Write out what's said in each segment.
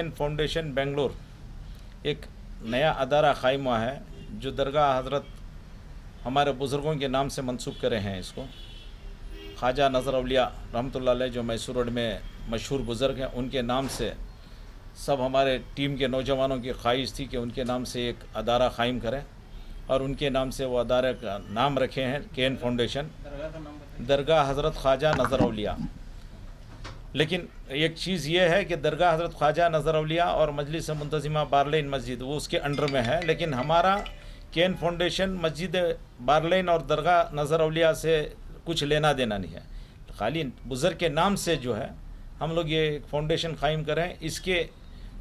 केन foundation Bangalore एक नया अदारा कायम हुआ है जो दरगाह हज़रत हमारे बुज़ुर्गों के नाम से मंसूब करे हैं। इसको ख्वाजा नज़र अवलिया रहमतुल्लाह अलैह जो मैसूर रोड में मशहूर बुज़ुर्ग हैं, उनके नाम से सब हमारे टीम के नौजवानों की ख्वाहिश थी कि उनके नाम से एक अदारा कायम करें और उनके नाम से वो अदारे का नाम रखे हैं केन फाउंडेशन दरगाह हज़रत ख्वाजा नज़र अवलिया। लेकिन एक चीज़ ये है कि दरगाह हज़रत ख्वाजा नज़र अवलिया और मजलिस मुंतज़िमा बारलेन मस्जिद वो उसके अंडर में है, लेकिन हमारा केन फाउंडेशन मस्जिद बारलेन और दरगाह नज़र अवलिया से कुछ लेना देना नहीं है। खाली बुज़ुर्ग के नाम से जो है हम लोग ये फाउंडेशन कायम करें। इसके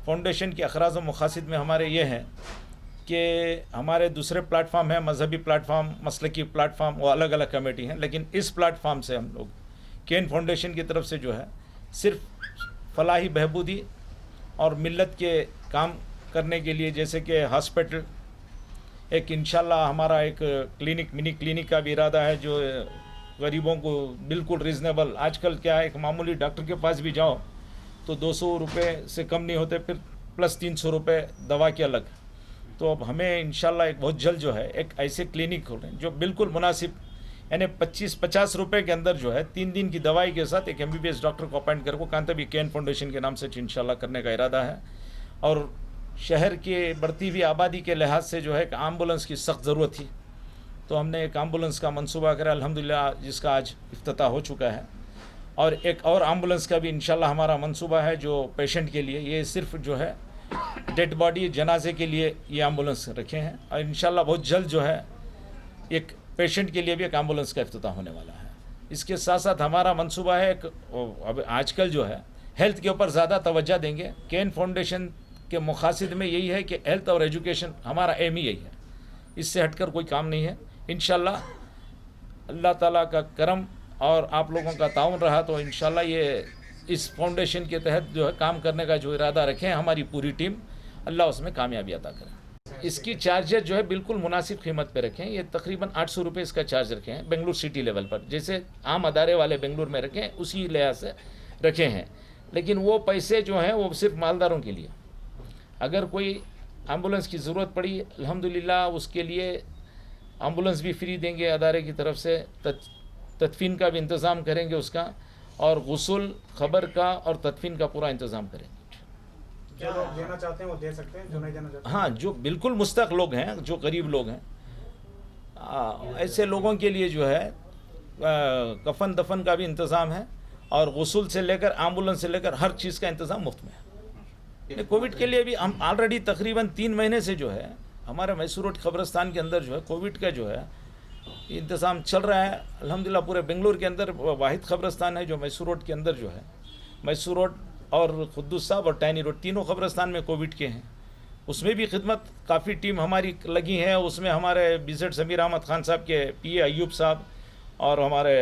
फाउंडेशन के अखराज व मकासद में हमारे ये हैं कि हमारे दूसरे प्लेटफार्म हैं, मजहबी प्लेटफार्म, मसलकी प्लेटफार्म, वो अलग अलग कमेटी हैं, लेकिन इस प्लेटफार्म से हम लोग केन फाउंडेशन की तरफ से जो है सिर्फ फलाही बहबूदी और मिल्लत के काम करने के लिए, जैसे कि हॉस्पिटल, एक इंशाल्लाह हमारा एक क्लिनिक, मिनी क्लिनिक का भी इरादा है जो गरीबों को बिल्कुल रीज़नेबल, आजकल क्या है एक मामूली डॉक्टर के पास भी जाओ तो 200 रुपये से कम नहीं होते, फिर प्लस 300 रुपये दवा के अलग। तो अब हमें इंशाल्लाह एक बहुत जल्द जो है एक ऐसे क्लिनिक खोलें जो बिल्कुल मुनासिब, यानी 25-50 रुपये के अंदर जो है 3 दिन की दवाई के साथ एक MBBS डॉक्टर को अपॉइंट करके कांतबी केन फाउंडेशन के नाम से इंशाल्लाह करने का इरादा है। और शहर के बढ़ती हुई आबादी के लिहाज से जो है एक एम्बुलेंस की सख्त ज़रूरत थी, तो हमने एक एम्बुलेंस का मंसूबा करा अल्हम्दुलिल्लाह, जिसका आज इफ्तिताह हो चुका है। और एक और एम्बुलेंस का भी इंशाल्लाह हमारा मंसूबा है जो पेशेंट के लिए, ये सिर्फ जो है डेड बॉडी जनाजे के लिए ये एम्बुलेंस रखे हैं, और इंशाल्लाह बहुत जल्द जो है एक पेशेंट के लिए भी एक एम्बुलेंस का इफ्तिताह होने वाला है। इसके साथ साथ हमारा मंसूबा है एक, अब आजकल जो है हेल्थ के ऊपर ज़्यादा तवज्जो देंगे। केन फाउंडेशन के मकासद में यही है कि हेल्थ और एजुकेशन हमारा एम ही यही है, इससे हटकर कोई काम नहीं है। इंशाल्लाह अल्लाह ताला का करम और आप लोगों का ताउन रहा तो इंशाल्लाह ये इस फाउंडेशन के तहत जो है काम करने का जो इरादा रखें हमारी पूरी टीम, अल्लाह उसमें कामयाबी अता करे। इसकी चार्जेस जो है बिल्कुल मुनासिब कीमत पे रखें, ये तकरीबन 800 रुपये इसका चार्ज रखे हैं बेंगलुरु सिटी लेवल पर, जैसे आम अदारे वाले बेंगलुरु में रखें उसी लिहाज से रखे हैं। लेकिन वो पैसे जो हैं वो सिर्फ मालदारों के लिए, अगर कोई एम्बुलेंस की ज़रूरत पड़ी अल्हम्दुलिल्लाह उसके लिए एम्बुलेंस भी फ्री देंगे अदारे की तरफ से, तदफीन का भी इंतज़ाम करेंगे उसका, और गुस्ल, ख़बर का और तदफीन का पूरा इंतज़ाम करेंगे। जो लोग देना चाहते हैं वो दे सकते हैं, जो नहीं देना चाहते हाँ, जो बिल्कुल मुस्तक लोग हैं, जो गरीब लोग हैं, ऐसे लोगों के लिए जो है कफन दफन का भी इंतज़ाम है, और गुस्ल से लेकर एम्बुलेंस से लेकर हर चीज़ का इंतज़ाम मुफ्त में है। कोविड के लिए भी हम ऑलरेडी तकरीबन 3 महीने से जो है हमारे मैसूर रोड कब्रिस्तान के अंदर जो है कोविड का जो है इंतज़ाम चल रहा है अल्हम्दुलिल्लाह। पूरे बेंगलुरु के अंदर वाहिद कब्रिस्तान है जो मैसूर रोड के अंदर जो है, मैसूर रोड और खुद्दूस साहब और टैनी रोड तीनों कब्रिस्तान में कोविड के हैं। उसमें भी खिदमत काफ़ी टीम हमारी लगी है, उसमें हमारे BZ समीर अहमद खान साहब के PA अयूब साहब और हमारे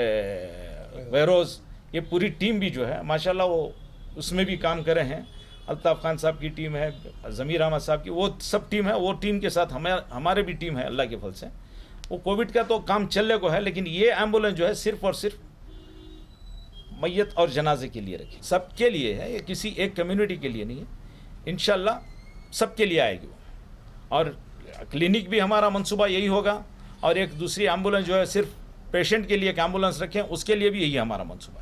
वैरोज़, ये पूरी टीम भी जो है माशाल्लाह वो उसमें भी काम करे हैं। अल्ताफ़ खान साहब की टीम है, ज़मीर अहमद साहब की, वो सब टीम है, वो टीम के साथ हमारे भी टीम है अल्लाह के फल से। वो कोविड का तो काम चलने को है, लेकिन ये एम्बुलेंस जो है सिर्फ और सिर्फ मैयत और जनाजे के लिए रखी, सबके लिए है, ये किसी एक कम्युनिटी के लिए नहीं है। इंशाल्लाह सबके लिए आएगी। और क्लिनिक भी हमारा मंसूबा यही होगा, और एक दूसरी एम्बुलेंस जो है सिर्फ पेशेंट के लिए एक एम्बुलेंस रखें, उसके लिए भी यही हमारा मंसूबा है।